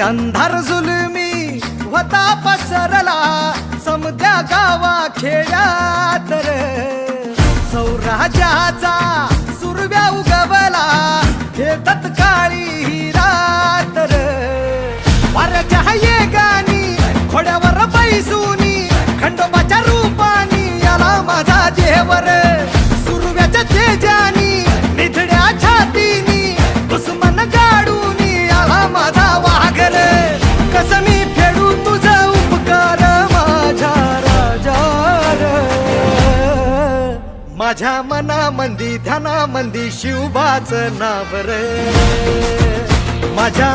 अंधार जुलमी होता पसरला समद्या गावा खेड्यात रे, सौराज्याचा सुरव्या उगवला हे तत्काळी ही रात रे. वाऱ्याच्या येगानी घोड्यावर बैसूनी खंडोबाच्या रूपानी आला माझा देवर, सुरव्याच्या तेजानी निधड्या छातीनी दुश्मन गाडूनी आला माझा वाघर. कसं मी फेडू तुझा उपकार माझ्या राजा, माझ्या मनामंदी ध्यानामंदी शिवबाचं नाव रे. माझ्या